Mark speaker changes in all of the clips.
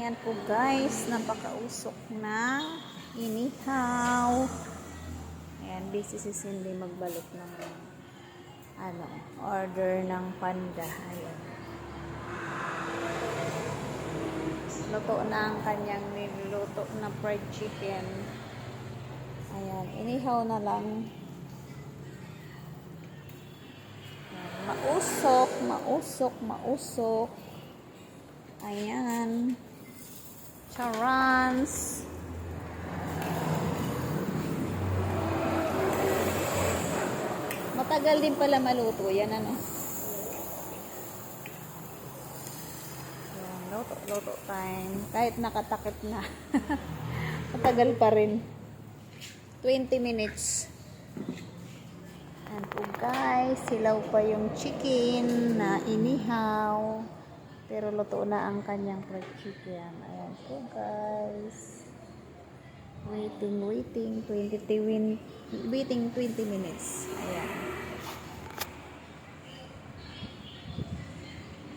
Speaker 1: Ayan po guys, napakausok na inihaw. Ayan, busy si Cindy magbalot ng order ng panda. Ayan. Luto na ang kanyang niluto na fried chicken. Ayan, inihaw na lang. Ayan, mausok. Ayan. Charans. Matagal din pala maluto. Yan ano. Ayan, luto time. Kahit nakatakip na. Matagal pa rin. 20 minutes. Ayan po guys. Silaw pa yung chicken na inihaw. Pero luto na ang kanyang fried chicken. Ayan po guys. Waiting 20 minutes. Ayan.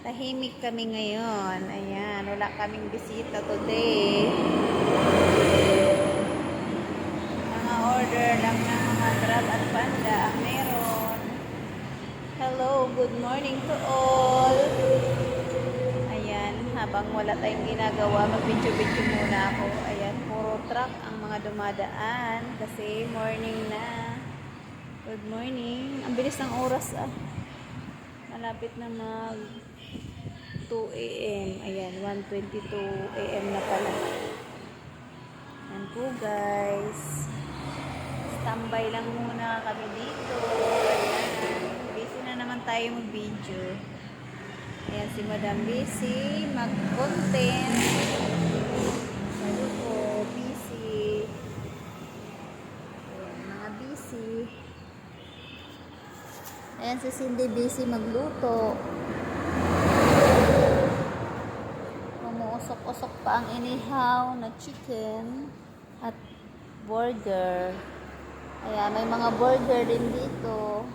Speaker 1: Tahimik kami ngayon. Ayan. Wala kaming bisita today. Mga order lang ng mga Grab at Panda ang meron. Hello, good morning to all. Habang wala tayong ginagawa, mag-video-video muna ako. Ayan, puro truck ang mga dumadaan kasi morning na. Good morning. Ang bilis ng oras Malapit na mag 2 a.m. Ayan, 1:22 a.m. na pala. Ayan po guys. Standby lang muna kami dito. Ayan. Busy na naman tayo mag-video. Ayan si Madam busy mag-content. Sabi ko, busy. Ayan, mga busy. Ayan si Cindy busy magluto. Umuusok-usok pa ang inihaw na chicken at burger. Ayan, may mga burger din dito.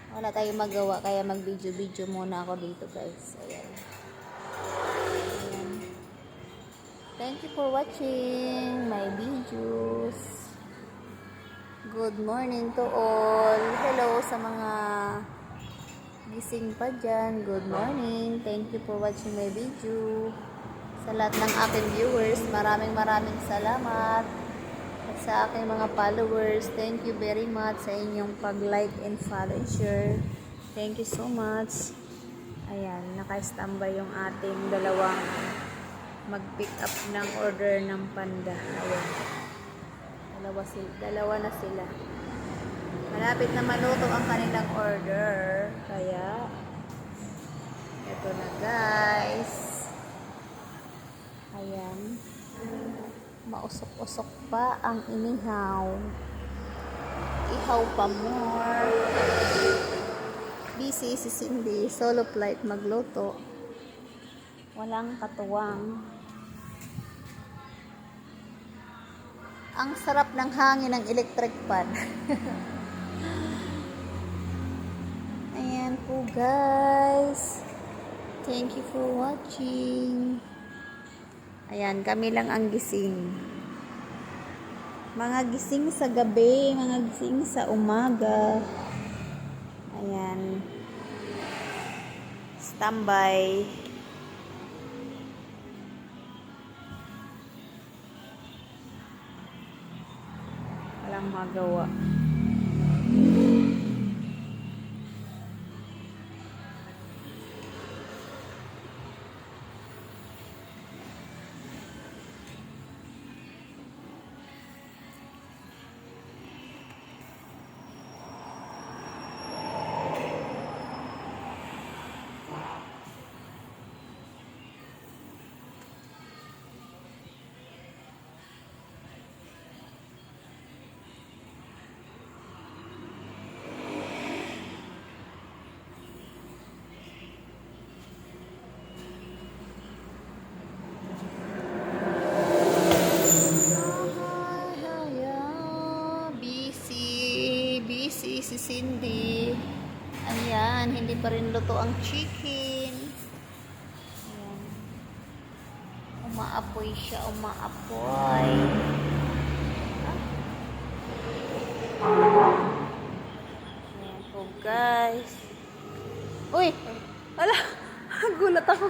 Speaker 1: Wala tayong magawa kaya mag-video-video muna ako dito guys. Ayan. Ayan. Thank you for watching my videos. Good morning to all. Hello sa mga gising pa dyan. Good morning. Thank you for watching my video. Sa lahat ng aking viewers, maraming salamat. Sa aking mga followers, thank you very much sa inyong pag-like and follow and share. Thank you so much. Ayan, naka-standby yung ating dalawang mag-pick up ng order ng panda. Ayan. Dalawa na sila. Malapit na maluto ang kanilang order. Kaya, ito na guys. Ayan. Mausok-usok pa ang inihaw. Ihaw pa more. Busy si Cindy. Solo flight magluto. Walang katuwang. Ang sarap ng hangin ng electric fan. Ayan po guys. Thank you for watching. Ayan, kami lang ang gising. Mga gising sa gabi, mga gising sa umaga. Ayan. Standby. Walang magawa. Si Cindy. Ayan, hindi pa rin luto ang chicken. Ayan. Umaapoy siya, umaapoy. Ayan po guys. Uy! Ala! Gulat ako.